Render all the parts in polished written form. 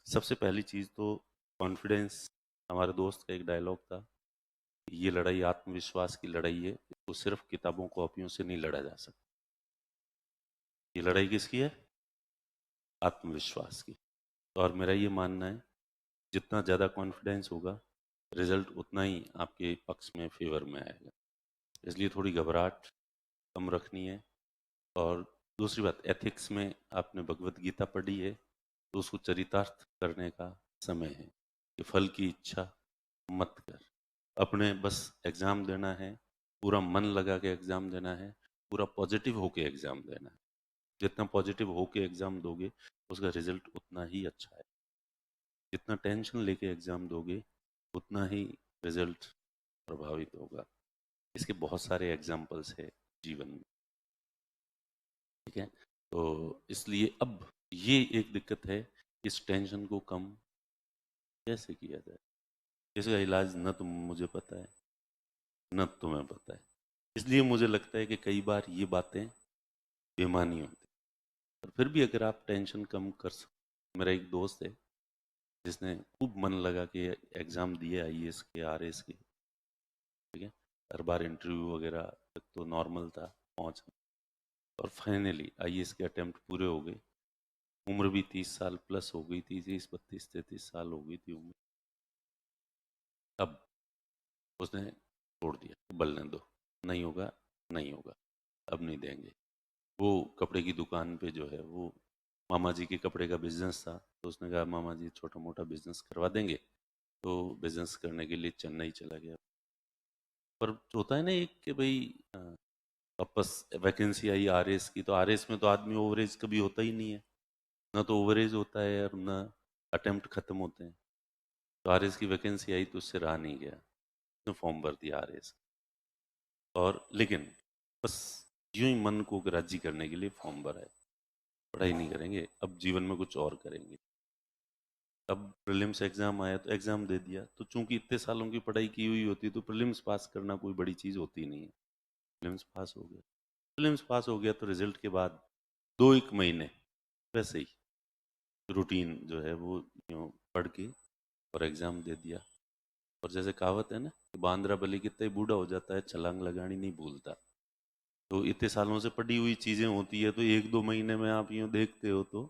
सबसे पहली चीज़ तो कॉन्फिडेंस। हमारे दोस्त का एक डायलॉग था, ये लड़ाई आत्मविश्वास की लड़ाई है, इसको सिर्फ किताबों कॉपियों से नहीं लड़ा जा सकता। ये लड़ाई किसकी है? आत्मविश्वास की। और मेरा ये मानना है, जितना ज़्यादा कॉन्फिडेंस होगा रिजल्ट उतना ही आपके पक्ष में, फेवर में आएगा। इसलिए थोड़ी घबराहट कम रखनी है। और दूसरी बात, एथिक्स में आपने भगवत गीता पढ़ी है, तो उसको चरितार्थ करने का समय है कि फल की इच्छा मत कर। अपने बस एग्ज़ाम देना है, पूरा मन लगा के एग्ज़ाम देना है, पूरा पॉजिटिव होके एग्ज़ाम देना है। जितना पॉजिटिव होके एग्ज़ाम दोगे उसका रिजल्ट उतना ही अच्छा है। जितना टेंशन लेके एग्ज़ाम दोगे उतना ही रिजल्ट प्रभावित होगा। इसके बहुत सारे एग्जाम्पल्स है जीवन में, ठीक है। तो इसलिए अब ये एक दिक्कत है, इस टेंशन को कम कैसे किया जाए। इसका इलाज न तो मुझे पता है न तुम्हें पता है। इसलिए मुझे लगता है कि कई बार ये बातें बेमानी होती, और फिर भी अगर आप टेंशन कम कर सकते। मेरा एक दोस्त है जिसने खूब मन लगा के एग्ज़ाम दिए आईएएस के, आरएएस के, ठीक है। हर बार इंटरव्यू वगैरह तक तो नॉर्मल था पहुँच, और फाइनली आईएएस के अटेम्प्ट पूरे हो गए। उम्र भी 30 साल प्लस हो गई थी, 30, 32, 33 साल हो गई थी उम्र। अब उसने छोड़ दिया, बलने दो, नहीं होगा, नहीं होगा, अब नहीं देंगे। वो कपड़े की दुकान पे जो है, वो मामा जी के कपड़े का बिजनेस था, तो उसने कहा मामा जी छोटा मोटा बिजनेस करवा देंगे। तो बिजनेस करने के लिए चेन्नई चला गया। पर होता है ना एक कि भाई वापस वैकेंसी आई आरएस की, तो आरएस में तो आदमी ओवरेज कभी होता ही नहीं है, ना तो ओवरेज होता है और ना अटेम्प्ट खत्म होते हैं। तो आरएस की वैकेंसी आई तो उससे रहा नहीं गया, उसने फॉर्म भर दिया आरएस। और लेकिन बस यूं ही मन को राजी करने के लिए फॉर्म भरा है, पढ़ाई नहीं करेंगे, अब जीवन में कुछ और करेंगे। अब प्रीलिम्स एग्जाम आया तो एग्जाम दे दिया, तो चूंकि इतने सालों की पढ़ाई की हुई होती है तो प्रीलिम्स पास करना कोई बड़ी चीज़ होती नहीं है। प्रीलिम्स पास हो गया, प्रीलिम्स पास हो गया तो रिजल्ट के बाद 2 एक महीने वैसे ही रूटीन जो है वो यूं पढ़ के और एग्ज़ाम दे दिया। और जैसे कहावत है ना कि बांद्रा बलि कितना ही बूढ़ा हो जाता है, छलांग लगानी नहीं भूलता। तो इतने सालों से पढ़ी हुई चीज़ें होती है, तो 1 2 महीने में आप यूँ देखते हो तो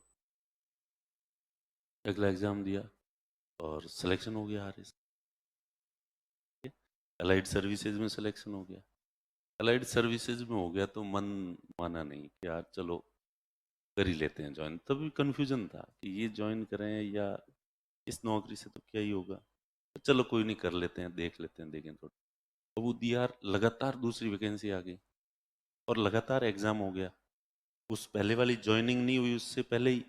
अगला एग्ज़ाम दिया और सिलेक्शन हो गया आरएस। अलाइड सर्विसेज में सिलेक्शन हो गया। अलाइड सर्विसेज में हो गया तो मन माना नहीं कि यार चलो कर ही लेते हैं ज्वाइन। तभी कन्फ्यूजन था कि ये ज्वाइन करें या इस नौकरी से तो क्या ही होगा, तो चलो कोई नहीं, कर लेते हैं, देख लेते हैं, देखें थोड़ा। तो वो दिया, लगातार दूसरी वैकेंसी आ गई और लगातार एग्ज़ाम हो गया। उस पहले वाली ज्वाइनिंग नहीं हुई, उससे पहले ही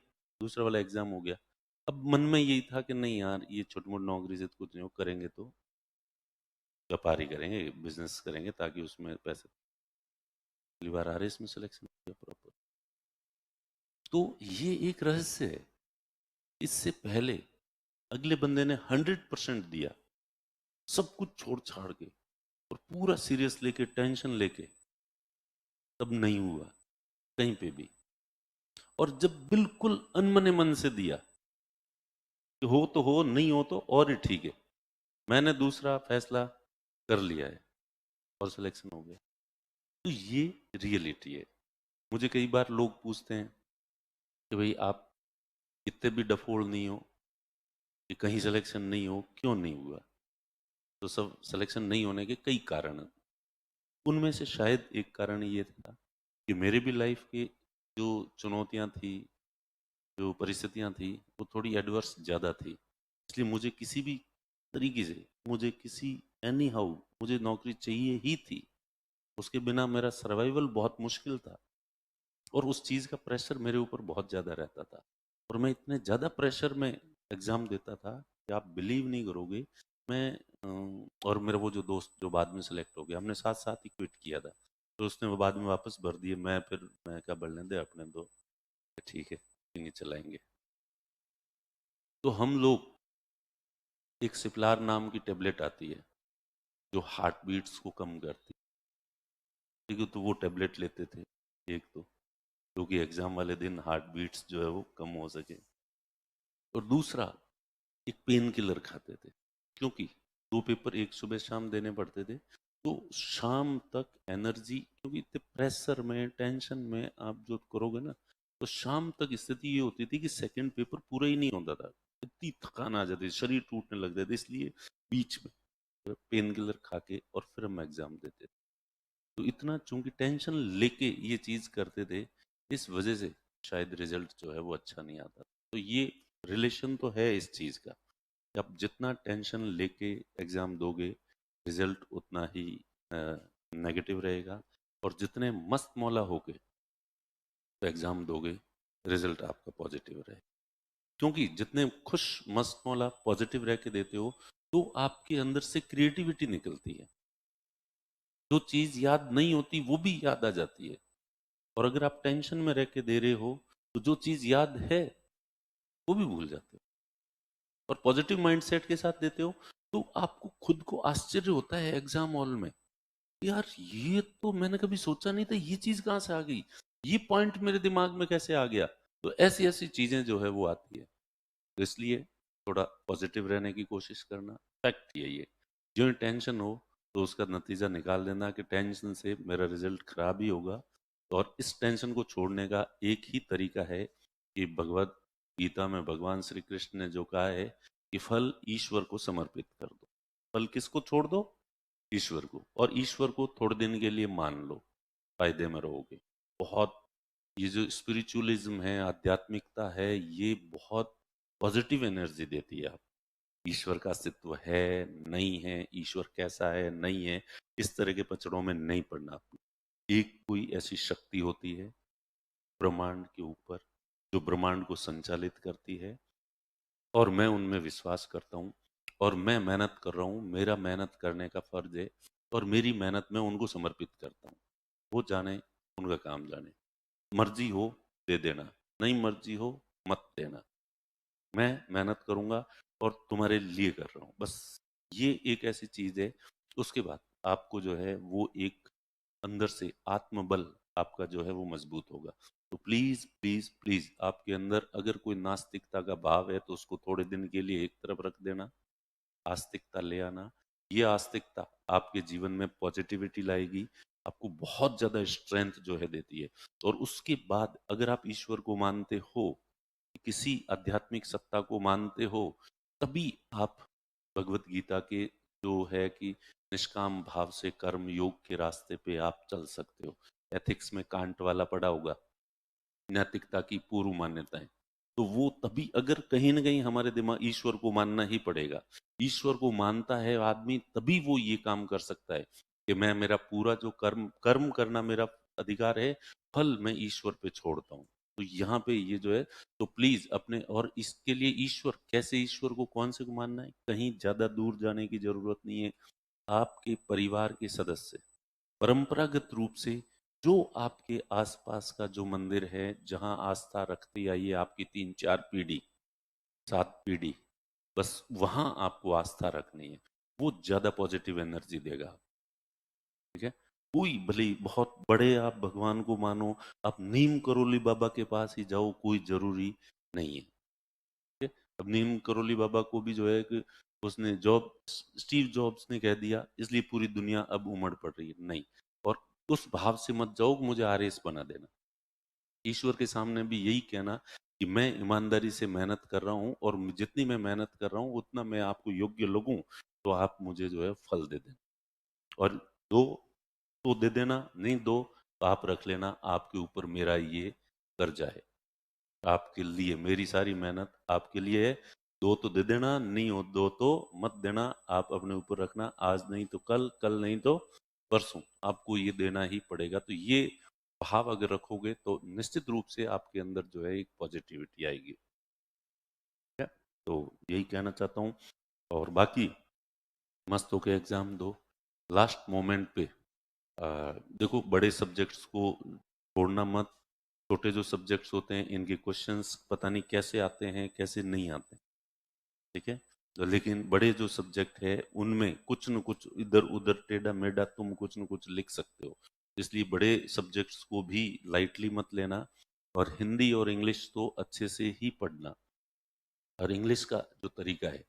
दूसरा वाला एग्ज़ाम हो गया। अब मन में यही था कि नहीं यार, ये छोटी मोटी नौकरी से तो कुछ नहीं हो, करेंगे तो व्यापारी करेंगे, बिजनेस करेंगे, ताकि उसमें पैसे। पहली बार आरएस में सिलेक्शन किया प्रॉपर। तो ये एक रहस्य है। इससे पहले अगले बंदे ने 100% दिया, सब कुछ छोड़ छाड़ के और पूरा सीरियस लेके, टेंशन लेके, तब नहीं हुआ कहीं पे भी। और जब बिल्कुल अनमने मन से दिया कि हो तो हो, नहीं हो तो और ही ठीक है, मैंने दूसरा फैसला कर लिया है, और सिलेक्शन हो गया। तो ये रियलिटी है। मुझे कई बार लोग पूछते हैं कि भाई आप इतने भी डफोड़ नहीं हो कि कहीं सिलेक्शन नहीं हो, क्यों नहीं हुआ। तो सब सिलेक्शन नहीं होने के कई कारण हैं। उनमें से शायद एक कारण ये था कि मेरे भी लाइफ की जो चुनौतियां थी, जो परिस्थितियां थी, वो थोड़ी एडवर्स ज़्यादा थी। इसलिए मुझे किसी भी तरीके से, मुझे किसी एनी हाउ मुझे नौकरी चाहिए ही थी। उसके बिना मेरा सर्वाइवल बहुत मुश्किल था, और उस चीज़ का प्रेशर मेरे ऊपर बहुत ज़्यादा रहता था। और मैं इतने ज़्यादा प्रेशर में एग्ज़ाम देता था कि आप बिलीव नहीं करोगे। मैं और मेरा वो जो दोस्त जो बाद में सेलेक्ट हो गया, हमने साथ साथ ही क्विट किया था, तो उसने वो बाद में वापस भर दिए। मैं क्या, बढ़ने दे अपने दो, ठीक है, ये चलाएंगे। तो हम लोग, एक सिप्लार नाम की टेबलेट आती है जो हार्ट बीट्स को कम करती है, ठीक है, तो वो टेबलेट लेते थे एक तो, क्योंकि एग्ज़ाम वाले दिन हार्ट बीट्स जो है वो कम हो सके। और दूसरा एक पेन किलर खाते थे, क्योंकि 2 पेपर एक सुबह शाम देने पड़ते थे। तो शाम तक एनर्जी, क्योंकि इतने प्रेशर में, टेंशन में आप जो करोगे ना, तो शाम तक स्थिति ये होती थी कि सेकंड पेपर पूरा ही नहीं होता था। इतनी थकान आ जाती थी, शरीर टूटने लग जाता, इसलिए बीच में पेन किलर खा के और फिर हम एग्जाम देते थे। तो इतना चूंकि टेंशन लेके ये चीज करते थे, इस वजह से शायद रिजल्ट जो है वो अच्छा नहीं आता। तो ये रिलेशन तो है इस चीज का कि आप जितना टेंशन लेके एग्जाम दोगे, रिजल्ट उतना ही नेगेटिव रहेगा। और जितने मस्त मौला होके तो एग्जाम दोगे, रिजल्ट आपका पॉजिटिव रहेगा। क्योंकि जितने खुश मस्त मौला पॉजिटिव रह के देते हो, तो आपके अंदर से क्रिएटिविटी निकलती है। जो चीज याद नहीं होती वो भी याद आ जाती है। और अगर आप टेंशन में रह के दे रहे हो, तो जो चीज याद है वो भी भूल जाते हो। और पॉजिटिव माइंडसेट के साथ देते हो, तो आपको खुद को आश्चर्य होता है एग्जाम हॉल में, यार ये तो मैंने कभी सोचा नहीं था, ये चीज कहाँ से आ गई, ये पॉइंट मेरे दिमाग में कैसे आ गया। तो ऐसी ऐसी चीजें जो है वो आती है। तो इसलिए थोड़ा पॉजिटिव रहने की कोशिश करना। फैक्ट यही है, जो टेंशन हो तो उसका नतीजा निकाल देना कि टेंशन से मेरा रिजल्ट खराब ही होगा। और इस टेंशन को छोड़ने का एक ही तरीका है कि भगवत गीता में भगवान श्री कृष्ण ने जो कहा है कि फल ईश्वर को समर्पित कर दो। फल किसको छोड़ दो? ईश्वर को। और ईश्वर को थोड़े दिन के लिए मान लो, फायदे में रहोगे बहुत। ये जो स्पिरिचुअलिज्म है, आध्यात्मिकता है, ये बहुत पॉजिटिव एनर्जी देती है। आप ईश्वर का अस्तित्व है नहीं है, ईश्वर कैसा है नहीं है, इस तरह के पचड़ों में नहीं पड़ना। एक कोई ऐसी शक्ति होती है ब्रह्मांड के ऊपर, जो ब्रह्मांड को संचालित करती है, और मैं उनमें विश्वास करता हूँ। और मैं मेहनत कर रहा हूँ, मेरा मेहनत करने का फर्ज है, और मेरी मेहनत मैं उनको समर्पित करता हूँ। वो जाने, उनका काम जाने। मर्जी हो दे देना, नहीं मर्जी हो मत देना। मैं मेहनत करूंगा और तुम्हारे लिए कर रहा हूँ, बस। ये एक ऐसी चीज है। उसके बाद आपको जो है वो एक अंदर से आत्मबल आपका जो है वो मजबूत होगा। तो प्लीज प्लीज प्लीज, आपके अंदर अगर कोई नास्तिकता का भाव है तो उसको थोड़े दिन के लिए एक तरफ रख देना, आस्तिकता ले आना। ये आस्तिकता आपके जीवन में पॉजिटिविटी लाएगी, आपको बहुत ज्यादा स्ट्रेंथ जो है देती है। और उसके बाद अगर आप ईश्वर को मानते हो, किसी आध्यात्मिक सत्ता को मानते हो, तभी आप भगवत गीता के जो है कि निष्काम भाव से कर्म योग के रास्ते पे आप चल सकते हो। एथिक्स में कांट वाला पढ़ा होगा, नैतिकता की पूर्व मान्यताएं। तो वो तभी, अगर कहीं ना कहीं हमारे दिमाग, ईश्वर को मानना ही पड़ेगा। ईश्वर को मानता है आदमी, तभी वो ये काम कर सकता है कि मैं, मेरा पूरा जो कर्म कर्म करना मेरा अधिकार है, फल मैं ईश्वर पे छोड़ता हूँ। तो यहाँ पे ये जो है, तो प्लीज अपने, और इसके लिए ईश्वर कैसे, ईश्वर को कौन से को मानना है, कहीं ज्यादा दूर जाने की जरूरत नहीं है। आपके परिवार के सदस्य, परंपरागत रूप से जो आपके आसपास का जो मंदिर है, जहां आस्था रखती आई है आपकी 3-4 पीढ़ी, 7 पीढ़ी, बस वहां आपको आस्था रखनी है। वो ज्यादा पॉजिटिव एनर्जी देगा। ठीक है? कोई भले ही बहुत बड़े आप भगवान को मानो, आप नीम करोली बाबा के पास ही जाओ, कोई जरूरी नहीं है। ठीक है? अब नीम करोली बाबा को भी जो है कि उसने जॉब, स्टीव जॉब्स ने कह दिया इसलिए पूरी दुनिया अब उमड़ पड़ रही है, नहीं। और उस भाव से मत जाओ कि मुझे आरएस बना देना। ईश्वर के सामने भी यही कहना कि मैं ईमानदारी से मेहनत कर रहा हूँ, और जितनी मैं मेहनत कर रहा हूँ उतना मैं आपको योग्य लगूं, तो आप मुझे जो है फल दे दें। और दो तो दे देना, नहीं दो तो आप रख लेना, आपके ऊपर मेरा ये कर्जा है। आपके लिए मेरी सारी मेहनत आपके लिए है। दो तो दे देना, नहीं हो दो तो मत देना, आप अपने ऊपर रखना। आज नहीं तो कल, कल नहीं तो परसों आपको ये देना ही पड़ेगा। तो ये भाव अगर रखोगे तो निश्चित रूप से आपके अंदर जो है एक पॉजिटिविटी आएगी। ठीक है? तो यही कहना चाहता हूँ। और बाकी मस्त होके एग्जाम दो, लास्ट मोमेंट पे देखो, बड़े सब्जेक्ट्स को छोड़ना मत। छोटे जो सब्जेक्ट्स होते हैं इनके क्वेश्चंस पता नहीं कैसे आते हैं कैसे नहीं आते। ठीक है? तो लेकिन बड़े जो सब्जेक्ट है उनमें कुछ न कुछ इधर उधर टेढ़ा मेढ़ा तुम कुछ न कुछ लिख सकते हो। इसलिए बड़े सब्जेक्ट्स को भी लाइटली मत लेना। और हिंदी और इंग्लिश तो अच्छे से ही पढ़ना। और इंग्लिश का जो तरीका है,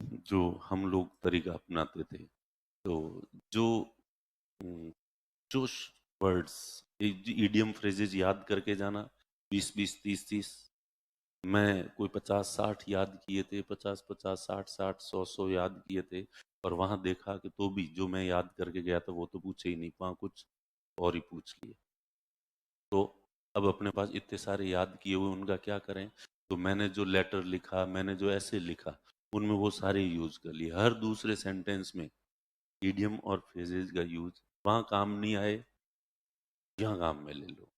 जो हम लोग तरीका अपनाते थे, तो जो जो वर्ड्स, इडियम फ्रेजेज याद करके जाना, 20-20 30-30, मैं कोई 50-60 याद किए थे, 50-50 60-60 100-100 याद किए थे। और वहां देखा कि तो भी जो मैं याद करके गया था वो तो पूछे ही नहीं, वहां कुछ और ही पूछ लिए। तो अब अपने पास इतने सारे याद किए हुए, उनका क्या करें? तो मैंने जो लेटर लिखा, मैंने जो ऐसे लिखा, उनमें वो सारे यूज कर लिए। हर दूसरे सेंटेंस में इडियम और फ्रेजेज का यूज, वहां काम नहीं आए यहाँ काम में ले लो।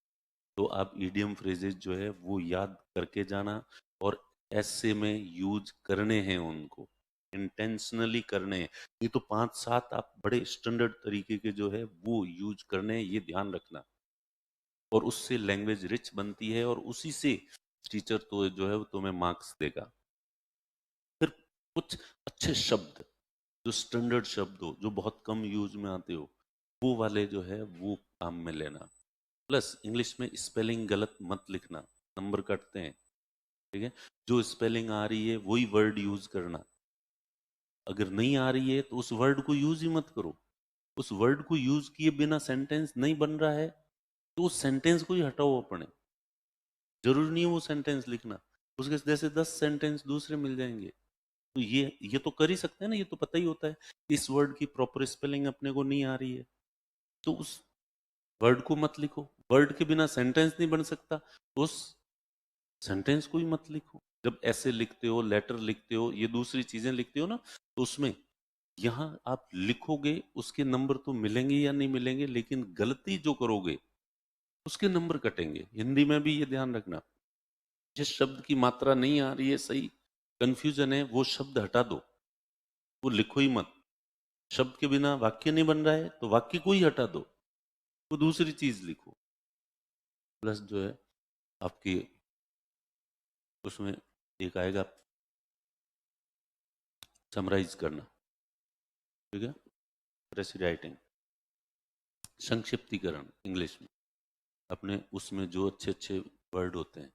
तो आप इडियम फ्रेजेज जो है वो याद करके जाना, और ऐसे में यूज करने हैं उनको, इंटेंशनली करने हैं। ये तो 5-7 आप बड़े स्टैंडर्ड तरीके के जो है वो यूज करने हैं, ये ध्यान रखना। और उससे लैंग्वेज रिच बनती है, और उसी से टीचर तो जो है वो तुम्हें मार्क्स देगा। फिर कुछ अच्छे शब्द, जो स्टैंडर्ड शब्द हो, जो बहुत कम यूज में आते हो, वो वाले जो है वो काम में लेना। प्लस इंग्लिश में स्पेलिंग गलत मत लिखना, नंबर कटते हैं। ठीक है, जो स्पेलिंग आ रही है वही वर्ड यूज करना। अगर नहीं आ रही है तो उस वर्ड को यूज ही मत करो। उस वर्ड को यूज किए बिना सेंटेंस नहीं बन रहा है, तो उस सेंटेंस को ही हटाओ अपने। जरूरी नहीं है वो सेंटेंस लिखना, उसके जैसे 10 सेंटेंस दूसरे मिल जाएंगे। तो ये तो कर ही सकते हैं ना, ये तो पता ही होता है इस वर्ड की प्रॉपर स्पेलिंग अपने को नहीं आ रही है, तो उस वर्ड को मत लिखो। वर्ड के बिना सेंटेंस नहीं बन सकता, उस सेंटेंस को ही मत लिखो। जब ऐसे लिखते हो, लेटर लिखते हो, ये दूसरी चीजें लिखते हो ना, तो उसमें यहाँ आप लिखोगे, उसके नंबर तो मिलेंगे या नहीं मिलेंगे, लेकिन गलती जो करोगे उसके नंबर कटेंगे। हिंदी में भी ये ध्यान रखना, जिस शब्द की मात्रा नहीं आ रही है सही, कंफ्यूजन है, वो शब्द हटा दो, वो लिखो ही मत। शब्द के बिना वाक्य नहीं बन रहा है तो वाक्य को ही हटा दो, वो दूसरी चीज लिखो। प्लस जो है आपकी उसमें एक आएगा समराइज करना। ठीक है, प्रेसी राइटिंग, संक्षिप्तीकरण इंग्लिश में, अपने उसमें जो अच्छे अच्छे वर्ड होते हैं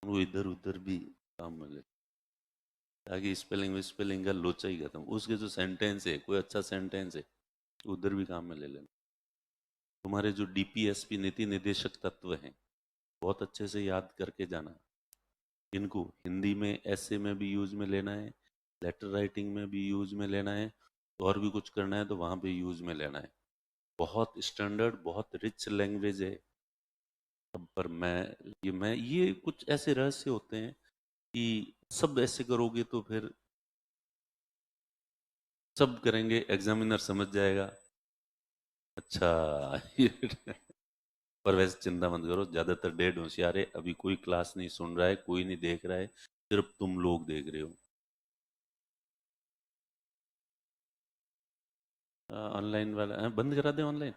वो इधर उधर भी काम में ले, ताकि स्पेलिंग का लोचा ही खत्म। उसके जो सेंटेंस है, कोई अच्छा सेंटेंस है, उधर भी काम में ले लेना। तुम्हारे जो डीपीएसपी नीति निर्देशक तत्व हैं, बहुत अच्छे से याद करके जाना। इनको हिंदी में ऐसे में भी यूज में लेना है, लेटर राइटिंग में भी यूज में लेना है, तो और भी कुछ करना है तो वहाँ पे यूज में लेना है। बहुत स्टैंडर्ड, बहुत रिच लैंग्वेज है। अब पर मैं ये कुछ ऐसे रहस्य होते हैं कि सब ऐसे करोगे तो फिर सब करेंगे, एग्जामिनर समझ जाएगा। अच्छा पर वैसे चिंता मत करो, ज्यादातर डेढ़ होशियार है, अभी कोई क्लास नहीं सुन रहा है, कोई नहीं देख रहा है, सिर्फ तुम लोग देख रहे हो। ऑनलाइन वाला बंद करा दे ऑनलाइन।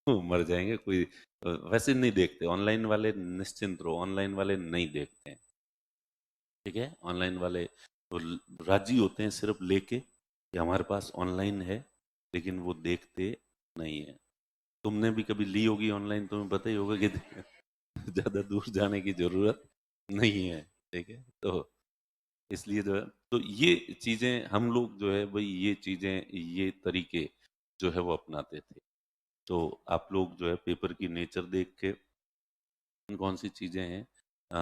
मर जाएंगे कोई। वैसे नहीं देखते ऑनलाइन वाले, निश्चिंत रहो, ऑनलाइन वाले नहीं देखते हैं। ठीक है, ऑनलाइन वाले तो राजी होते हैं सिर्फ लेके कि हमारे पास ऑनलाइन है, लेकिन वो देखते नहीं है। तुमने भी कभी ली होगी ऑनलाइन, तुम्हें पता ही होगा कि ज़्यादा दूर जाने की जरूरत नहीं है। ठीक है, तो इसलिए जो है, तो ये चीज़ें हम लोग जो है भाई, ये चीज़ें, ये तरीके जो है वो अपनाते थे। तो आप लोग जो है पेपर की नेचर देख के कौन सी चीज़ें हैं,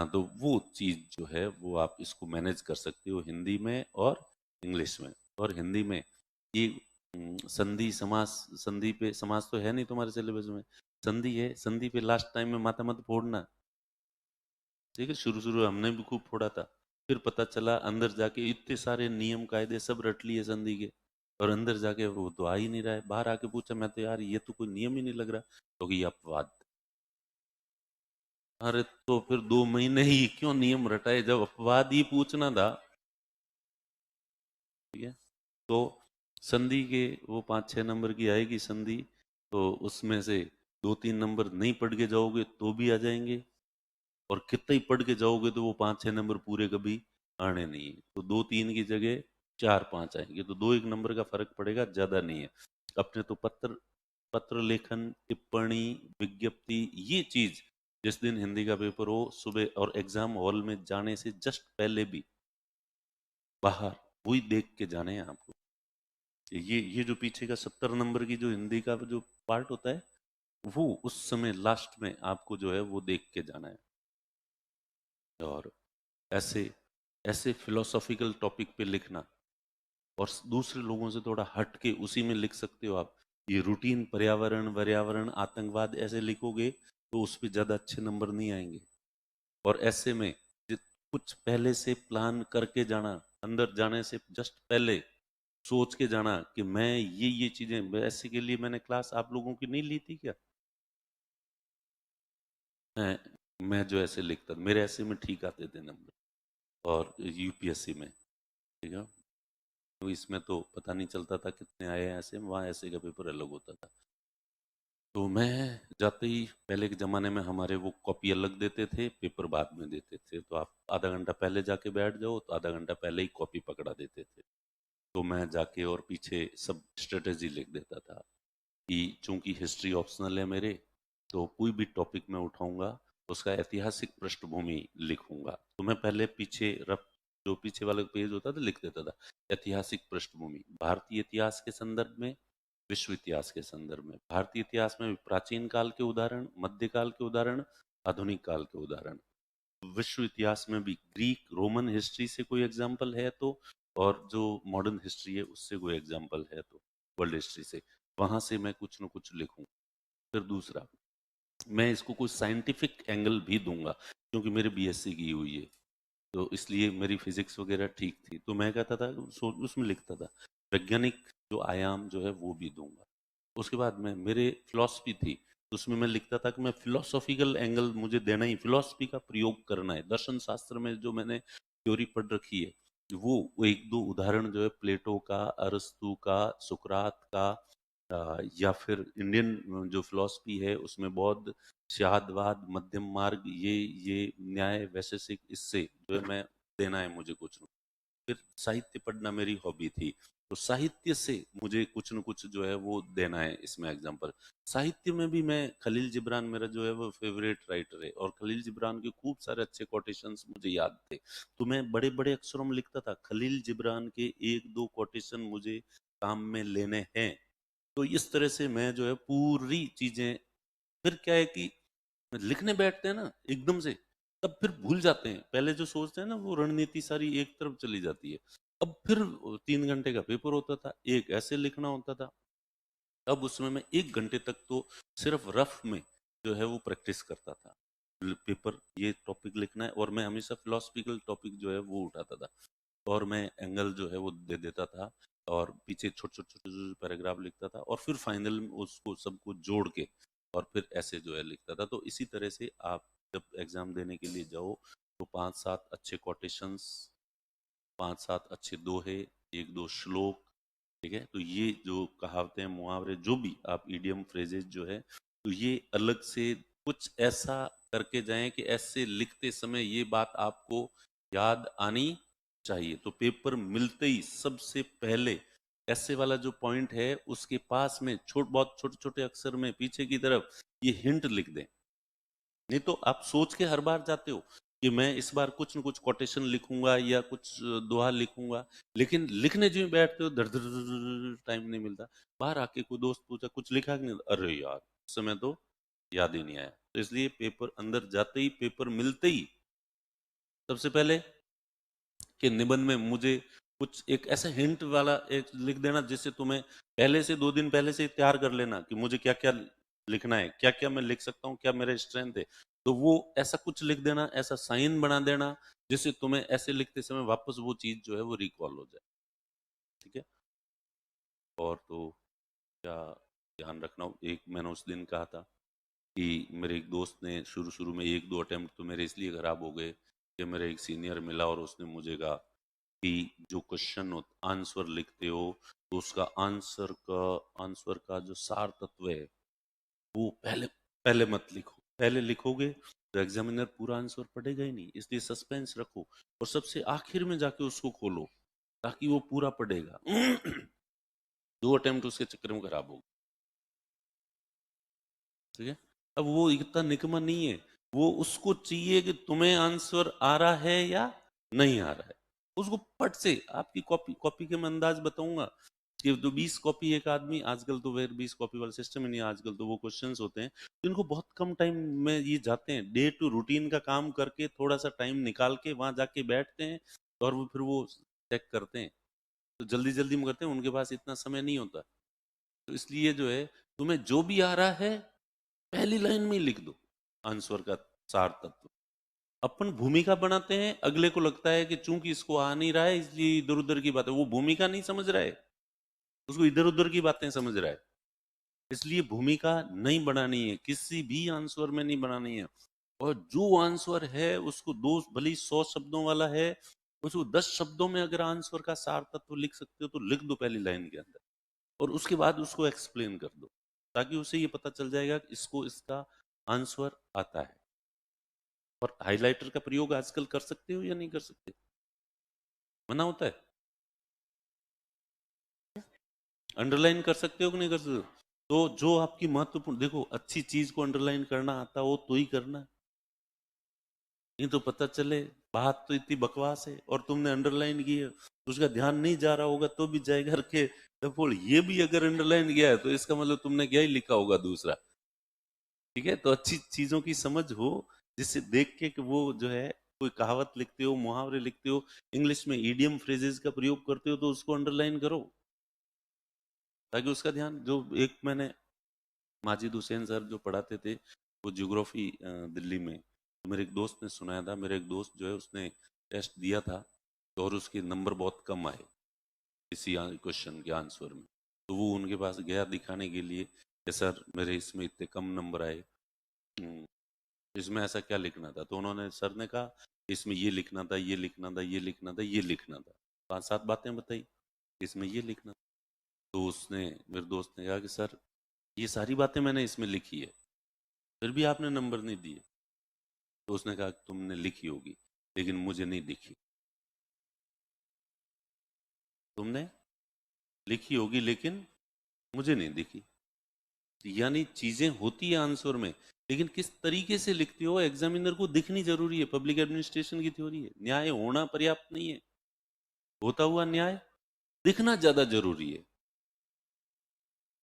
तो वो चीज़ जो है वो आप इसको मैनेज कर सकते हो हिंदी में और इंग्लिश में। और हिंदी में ये संधि समास, संधि पे समास तो है नहीं तुम्हारे सिलेबस में, संधि है, संधि पे लास्ट टाइम में माथा मत फोड़ना। ठीक है, शुरू शुरू हमने भी खूब फोड़ा था, फिर पता चला अंदर जाके इतने सारे नियम कायदे सब रट लिए संधि के, और अंदर जाके वो तो आ ही नहीं रहा है। बाहर आके पूछा मैं तो, यार ये तो कोई नियम ही नहीं लग रहा, तो ये अपवाद। अरे तो फिर 2 महीने ही क्यों नियम रटाए जब अपवाद ही पूछना था। ठीक है, तो संधि के वो 5-6 नंबर की आएगी संधि, तो उसमें से 2-3 नंबर नहीं पढ़ के जाओगे तो भी आ जाएंगे, और कितना ही पढ़ के जाओगे तो वो 5-6 नंबर पूरे कभी आने नहीं है। तो 2-3 की जगह 4-5 आएंगे, तो 2-1 नंबर का फर्क पड़ेगा, ज्यादा नहीं है। अपने तो पत्र पत्र लेखन, टिप्पणी, विज्ञप्ति, ये चीज जिस दिन हिंदी का पेपर हो सुबह, और एग्जाम हॉल में जाने से जस्ट पहले भी बाहर वही देख के जाने हैं आपको। ये जो पीछे का 70 नंबर की जो हिंदी का जो पार्ट होता है, वो उस समय लास्ट में आपको जो है वो देख के जाना है। और ऐसे ऐसे फिलोसॉफिकल टॉपिक पे लिखना, और दूसरे लोगों से थोड़ा हट के उसी में लिख सकते हो आप। ये रूटीन पर्यावरण पर्यावरण आतंकवाद ऐसे लिखोगे तो उस पर ज्यादा अच्छे नंबर नहीं आएंगे। और ऐसे में कुछ पहले से प्लान करके जाना, अंदर जाने से जस्ट पहले सोच के जाना कि मैं ये चीजें, ऐसे के लिए मैंने क्लास आप लोगों की नहीं ली थी क्या? मैं जो ऐसे लिखता, मेरे ऐसे में ठीक आते थे नंबर, और यूपीएससी में, ठीक है। तो इसमें तो पता नहीं चलता था कितने आए हैं, ऐसे वहाँ ऐसे का पेपर अलग होता था। तो मैं जाते ही, पहले के ज़माने में हमारे वो कॉपी अलग देते थे, पेपर बाद में देते थे, तो आप आधा घंटा पहले जाके बैठ जाओ तो आधा घंटा पहले ही कॉपी पकड़ा देते थे। तो मैं जाके और पीछे सब स्ट्रेटेजी लिख देता था कि चूंकि हिस्ट्री ऑप्शनल है मेरे, तो कोई भी टॉपिक मैं उठाऊंगा उसका ऐतिहासिक पृष्ठभूमि लिखूंगा। तो मैं पहले पीछे रफ, जो पीछे वाला पेज होता था लिख देता था, ऐतिहासिक पृष्ठभूमि भारतीय इतिहास के संदर्भ में, विश्व इतिहास के संदर्भ में। भारतीय इतिहास में प्राचीन काल के उदाहरण, मध्यकाल के उदाहरण, आधुनिक काल के उदाहरण। विश्व इतिहास में भी ग्रीक रोमन हिस्ट्री से कोई एग्जाम्पल है तो, और जो मॉडर्न हिस्ट्री है उससे कोई एग्जाम्पल है तो, वर्ल्ड हिस्ट्री से, वहां से मैं कुछ न कुछ लिखूं। फिर दूसरा, मैं इसको कोई साइंटिफिक एंगल भी दूंगा, क्योंकि मेरी बीएससी की हुई है, तो इसलिए मेरी फिजिक्स वगैरह ठीक थी, तो मैं कहता था उसमें लिखता था वैज्ञानिक जो आयाम जो है वो भी दूंगा। उसके बाद में मेरे फिलॉसफी थी, तो उसमें मैं लिखता था कि मैं फिलोसॉफिकल एंगल मुझे देना ही, फिलॉसफी का प्रयोग करना है। दर्शन शास्त्र में जो मैंने थ्योरी पढ़ रखी है, वो एक दो उदाहरण जो है प्लेटो का, अरस्तु का, सुकरात का, या फिर इंडियन जो फिलॉसफी है उसमें बौद्ध, शाहदवाद, मध्यम मार्ग, ये न्याय वैशेषिक, इससे जो है मैं देना है मुझे कुछ न। फिर साहित्य पढ़ना मेरी हॉबी थी, तो साहित्य से मुझे कुछ न कुछ जो है वो देना है इसमें एग्जाम्पल। साहित्य में भी मैं, खलील जिब्रान मेरा जो है वो फेवरेट राइटर है, और खलील जिब्रान के खूब सारे अच्छे कोटेशंस मुझे याद थे, तो मैं बड़े बड़े अक्षरों में लिखता था खलील जिब्रान के एक दो कोटेशन मुझे काम में लेने हैं। तो इस तरह से मैं जो है पूरी चीजें, फिर क्या है कि लिखने बैठते हैं ना एकदम से, तब फिर भूल जाते हैं, पहले जो सोचते हैं ना वो रणनीति सारी एक तरफ चली जाती है। अब फिर 3 घंटे का पेपर होता था, एक ऐसे लिखना होता था, अब उसमें मैं 1 घंटे तक तो सिर्फ रफ में जो है वो प्रैक्टिस करता था। पेपर ये टॉपिक लिखना है, और मैं हमेशा फिलोसफिकल टॉपिक जो है वो उठाता था, और मैं एंगल जो है वो दे देता था, और पीछे छोटे छोटे छोटे छोटे पैराग्राफ लिखता था, और फिर फाइनल में उसको सबको जोड़ के और फिर ऐसे जो है लिखता था। तो इसी तरह से आप जब एग्जाम देने के लिए जाओ, तो 5-7 अच्छे कोटेशंस, 5-7 अच्छे दोहे, एक दो श्लोक, ठीक है। तो ये जो कहावतें, मुहावरे, जो भी आप इडियम फ्रेजेस जो है, तो ये अलग से कुछ ऐसा करके जाएं कि ऐसे लिखते समय ये बात आपको याद आनी चाहिए। तो पेपर मिलते ही सबसे पहले ऐसे वाला जो पॉइंट है उसके पास में बहुत छोटे छोटे अक्षर में पीछे की तरफ ये हिंट लिख दें। नहीं तो आप सोच के हर बार जाते हो कि मैं इस बार कुछ न कुछ कोटेशन लिखूंगा या कुछ दोहा लिखूंगा, लेकिन लिखने जो बैठते हो धर धर टाइम नहीं मिलता। बाहर आके कोई दोस्त पूछा कुछ लिखा कि नहीं, अरे यार उस समय तो याद ही नहीं आया। तो इसलिए पेपर अंदर जाते ही, पेपर मिलते ही सबसे पहले कि निबंध में मुझे कुछ एक ऐसा हिंट वाला एक लिख देना, जिससे तुम्हें पहले से 2 दिन पहले से तैयार कर लेना कि मुझे क्या क्या लिखना है, क्या क्या मैं लिख सकता हूँ, क्या मेरा स्ट्रेंथ है। तो वो ऐसा कुछ लिख देना, ऐसा साइन बना देना, जिससे तुम्हें ऐसे लिखते समय वापस वो चीज जो है वो रिकॉल हो जाए, ठीक है। और तो क्या ध्यान रखना, एक मैंने उस दिन कहा था कि मेरे एक दोस्त ने शुरू शुरू में एक दो अटेम्प्ट तो मेरे इसलिए खराब हो गए कि मेरे एक सीनियर मिला और उसने मुझे कहा कि जो क्वेश्चन आंसर लिखते हो, तो उसका आंसर का जो सार तत्व है वो पहले पहले मत लिखो। पहले लिखोगे तो एग्जामिनर पूरा आंसर पढ़ेगा ही नहीं, इसलिए सस्पेंस रखो और सबसे आखिर में जाके उसको खोलो ताकि वो पूरा पढ़ेगा। 2 अटेम्प्ट उसके चक्कर में खराब हो गए, ठीक है। अब वो इतना निकम्मा नहीं है, वो उसको चाहिए कि तुम्हें आंसर आ रहा है या नहीं आ रहा है। उसको फट से आपकी कॉपी कॉपी के मैं अंदाज बताऊंगा कि तो 20 कॉपी एक आदमी, आजकल तो फिर 20 कॉपी वाला सिस्टम ही नहीं है, आजकल तो वो क्वेश्चंस होते हैं तो इनको बहुत कम टाइम में ये जाते हैं, डे टू रूटीन का काम करके थोड़ा सा टाइम निकाल के वहां जाके बैठते हैं और वो फिर वो चेक करते हैं, तो जल्दी जल्दी में करते हैं, उनके पास इतना समय नहीं होता। तो इसलिए जो है तुम्हें जो भी आ रहा है पहली लाइन में ही लिख दो आंसर का सार तत्व। अपन भूमिका बनाते हैं, अगले को लगता है कि चूंकि इसको आ नहीं रहा है इसलिए इधर उधर की बात है, वो भूमिका नहीं समझ रहा है, उसको इधर उधर की बातें समझ रहा है। इसलिए भूमिका नहीं बनानी है, किसी भी आंसर में नहीं बनानी है। और जो आंसर है उसको दो भले 100 शब्दों वाला है, उसको 10 शब्दों में अगर आंसर का सार तत्व लिख सकते हो तो लिख दो पहली लाइन के अंदर, और उसके बाद उसको एक्सप्लेन कर दो, ताकि उसे ये पता चल जाएगा कि इसको इसका आंसर आता है। और हाइलाइटर का प्रयोग आजकल कर सकते हो या नहीं कर सकते? मना होता है? अंडरलाइन कर सकते हो कि नहीं कर सकते हो? तो जो आपकी महत्वपूर्ण, देखो अच्छी चीज को अंडरलाइन करना आता हो तो ही करना, नहीं तो पता चले बात तो इतनी बकवास है और तुमने अंडरलाइन की है, उसका ध्यान नहीं जा रहा होगा तो भी जाए करके बोल, ये भी अगर अंडरलाइन गया है तो इसका मतलब तुमने क्या ही लिखा होगा दूसरा। ठीक है, तो अच्छी चीजों की समझ हो, जिससे देख के कि वो जो है, कोई कहावत लिखते हो, मुहावरे लिखते हो, इंग्लिश में ईडियम फ्रेजेस का प्रयोग करते हो तो उसको अंडरलाइन करो, ताकि उसका ध्यान, जो एक मैंने माजिद हुसैन सर जो पढ़ाते थे, वो ज्योग्राफी दिल्ली में, तो मेरे एक दोस्त ने सुनाया था, मेरे एक दोस्त जो है उसने टेस्ट दिया था और उसके नंबर बहुत कम आए किसी क्वेश्चन के आंसर में, तो वो उनके पास गया दिखाने के लिए कि सर मेरे इसमें इतने कम नंबर आए, इसमें ऐसा क्या लिखना था? तो उन्होंने, सर ने कहा इसमें ये लिखना था, ये लिखना था, ये लिखना था, ये लिखना था, 5-7 बातें बताई, इसमें ये लिखना था। तो उसने, मेरे दोस्त ने कहा कि सर ये सारी बातें मैंने इसमें लिखी है, फिर भी आपने नंबर नहीं दिए। तो उसने कहा तुमने लिखी होगी लेकिन मुझे नहीं दिखी, तुमने लिखी होगी लेकिन मुझे नहीं दिखी। यानी चीजें होती है आंसर में, लेकिन किस तरीके से लिखते हो एग्जामिनर को दिखनी जरूरी है। पब्लिक एडमिनिस्ट्रेशन की थ्योरी है, न्याय होना पर्याप्त नहीं है, होता हुआ न्याय दिखना ज्यादा जरूरी है।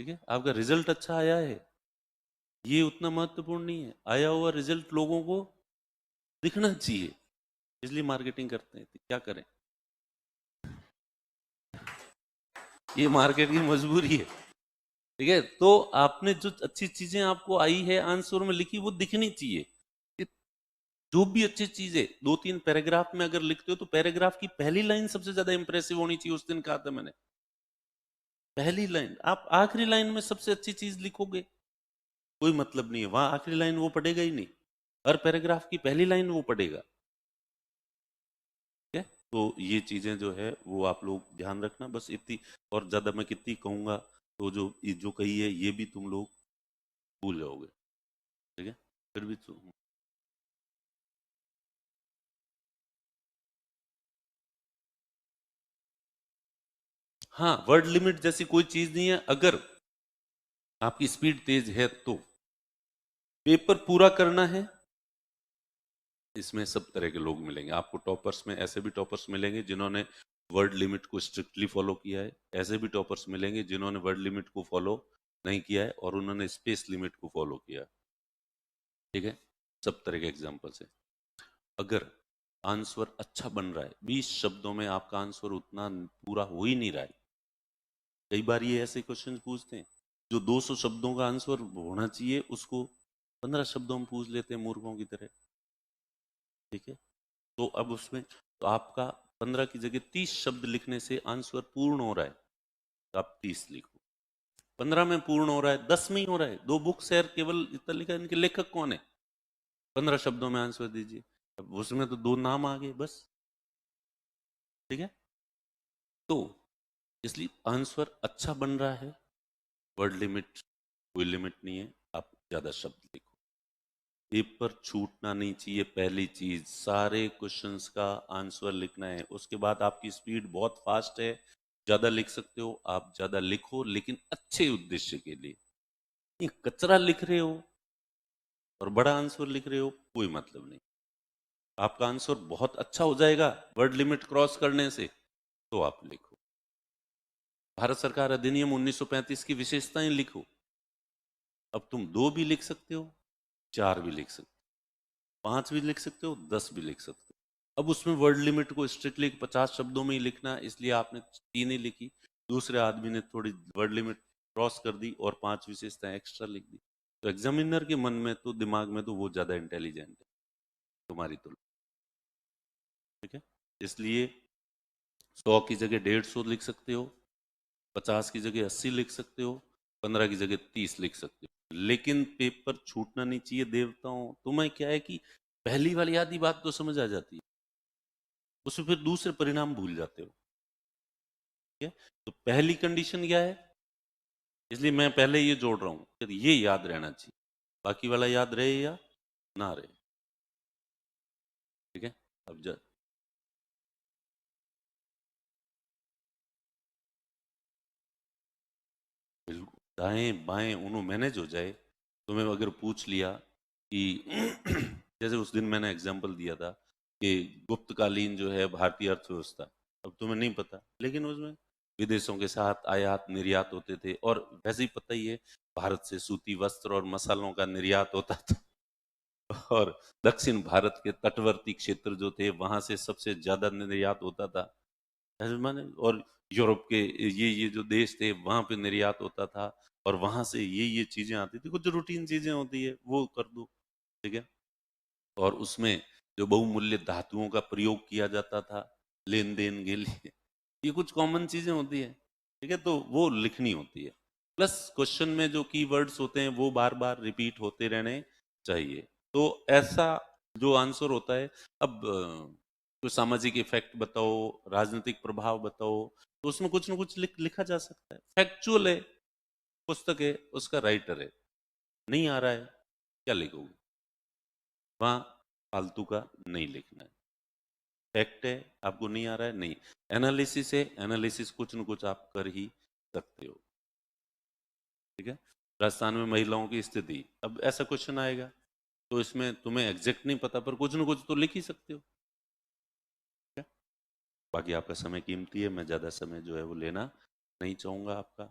ठीक है, आपका रिजल्ट अच्छा आया है ये उतना महत्वपूर्ण नहीं है, आया हुआ रिजल्ट लोगों को दिखना चाहिए, इसलिए मार्केटिंग करते हैं। तो क्या करें, ये मार्केट की मजबूरी है। ठीक है, तो आपने जो अच्छी चीजें आपको आई है आंसर में लिखी, वो दिखनी चाहिए। कि जो भी अच्छी चीज है 2-3 पैराग्राफ में अगर लिखते हो तो पैराग्राफ की पहली लाइन सबसे ज्यादा इंप्रेसिव होनी चाहिए। उस दिन कहा था मैंने, पहली लाइन। आप आखिरी लाइन में सबसे अच्छी चीज लिखोगे कोई मतलब नहीं है, वहां आखिरी लाइन वो पढ़ेगा ही नहीं, हर पैराग्राफ की पहली लाइन वो पढ़ेगा। ठीक है, तो ये चीजें जो है वो आप लोग ध्यान रखना, बस इतनी। और ज्यादा मैं कितनी कहूंगा तो जो जो कही है ये भी तुम लोग भूल जाओगे। ठीक है, फिर भी तो, हाँ, वर्ड लिमिट जैसी कोई चीज नहीं है। अगर आपकी स्पीड तेज है तो पेपर पूरा करना है, इसमें सब तरह के लोग मिलेंगे आपको। टॉपर्स में ऐसे भी टॉपर्स मिलेंगे जिन्होंने वर्ड लिमिट को स्ट्रिक्टली फॉलो किया है, ऐसे भी टॉपर्स मिलेंगे जिन्होंने वर्ड लिमिट को फॉलो नहीं किया है और उन्होंने स्पेस लिमिट को फॉलो किया है। ठीक है, सब तरह के एग्जाम्पल्स है। अगर आंसर अच्छा बन रहा है, 20 शब्दों में आपका आंसर उतना पूरा हो ही नहीं रहा है, कई बार ये ऐसे क्वेश्चन पूछते हैं जो 200 शब्दों का आंसर होना चाहिए उसको 15 शब्दों में पूछ लेते हैं मूर्खों की तरह। ठीक है, तो अब उसमें तो आपका 15 की जगह 30 शब्द लिखने से आंसर पूर्ण हो रहा है, तो आप 30 लिखो। 15 में पूर्ण हो रहा है, 10 में ही हो रहा है, 2 बुक्स है केवल, इतना लिखा है, इनके लेखक कौन है, 15 शब्दों में आंसर दीजिए। अब उसमें तो 2 नाम आ गए बस। ठीक है, तो इसलिए आंसर अच्छा बन रहा है, वर्ड लिमिट कोई लिमिट नहीं है, आप ज्यादा शब्द लिखो। पेपर छूटना नहीं चाहिए, पहली चीज सारे क्वेश्चंस का आंसर लिखना है। उसके बाद आपकी स्पीड बहुत फास्ट है, ज्यादा लिख सकते हो, आप ज्यादा लिखो, लेकिन अच्छे उद्देश्य के लिए। ये कचरा लिख रहे हो और बड़ा आंसर लिख रहे हो, कोई मतलब नहीं। आपका आंसर बहुत अच्छा हो जाएगा वर्ड लिमिट क्रॉस करने से, तो आप लिखो। भारत सरकार अधिनियम 1935 की विशेषताएं लिखो। अब तुम 2 भी लिख सकते हो, 4 भी लिख सकते हो, 5 भी लिख सकते हो, 10 भी लिख सकते हो। अब उसमें वर्ड लिमिट को स्ट्रिक्टली 50 शब्दों में ही लिखना, इसलिए आपने 3 ही लिखी। दूसरे आदमी ने थोड़ी वर्ड लिमिट क्रॉस कर दी और 5 विशेषताएं एक्स्ट्रा लिख दी। तो एग्जामिनर के मन में तो, दिमाग में तो वो ज्यादा इंटेलिजेंट है तुम्हारी तुलना, ठीक है। इसलिए 100 की जगह 150 लिख सकते हो, 50 की जगह 80 लिख सकते हो, 15 की जगह 30 लिख सकते हो, लेकिन पेपर छूटना नहीं चाहिए देवताओं। तुम्हें क्या है कि पहली वाली आधी बात तो समझ आ जाती है, उसमें फिर दूसरे परिणाम भूल जाते हो, ठीक है। तो पहली कंडीशन क्या है, इसलिए मैं पहले ये जोड़ रहा हूं कि ये याद रहना चाहिए, बाकी वाला याद रहे या ना रहे, ठीक है। अब बिल्कुल दाएं बाएं उन्हों मैनेज हो जाए। तुम्हें अगर पूछ लिया कि जैसे उस दिन मैंने एग्जांपल दिया था कि गुप्तकालीन जो है भारतीय अर्थव्यवस्था, अब तुम्हें नहीं पता, लेकिन उसमें विदेशों के साथ आयात निर्यात होते थे, और वैसे ही पता ही है भारत से सूती वस्त्र और मसालों का निर्यात होता था। और दक्षिण भारत के तटवर्ती क्षेत्र जो थे वहां से सबसे ज्यादा निर्यात होता था, ऐसे माने। और यूरोप के ये जो देश थे वहां पे निर्यात होता था, और वहां से ये चीजें आती थी, कुछ रूटीन चीजें होती है वो कर दो, ठीक है। और उसमें जो बहुमूल्य धातुओं का प्रयोग किया जाता था लेन देन के लिए, ये कुछ कॉमन चीजें होती है, ठीक है, तो वो लिखनी होती है। प्लस क्वेश्चन में जो कीवर्ड्स होते हैं वो बार बार रिपीट होते रहने चाहिए। तो ऐसा जो आंसर होता है, अब कोई सामाजिक इफेक्ट बताओ, राजनीतिक प्रभाव बताओ, तो उसमें कुछ ना कुछ लिखा जा सकता है। फैक्चुअल है, पुस्तक है, उसका राइटर है, नहीं आ रहा है, क्या लिखोगे? वहां फालतू का नहीं लिखना है। फैक्ट है, आपको नहीं आ रहा है, नहीं। एनालिसिस है, एनालिसिस कुछ न कुछ आप कर ही सकते हो, ठीक है। राजस्थान में महिलाओं की स्थिति, अब ऐसा क्वेश्चन आएगा तो इसमें तुम्हें एग्जैक्ट नहीं पता, पर कुछ न कुछ तो लिख ही सकते हो, ठीक है? बाकी आपका समय कीमती है, मैं ज्यादा समय जो है वो लेना नहीं चाहूंगा आपका।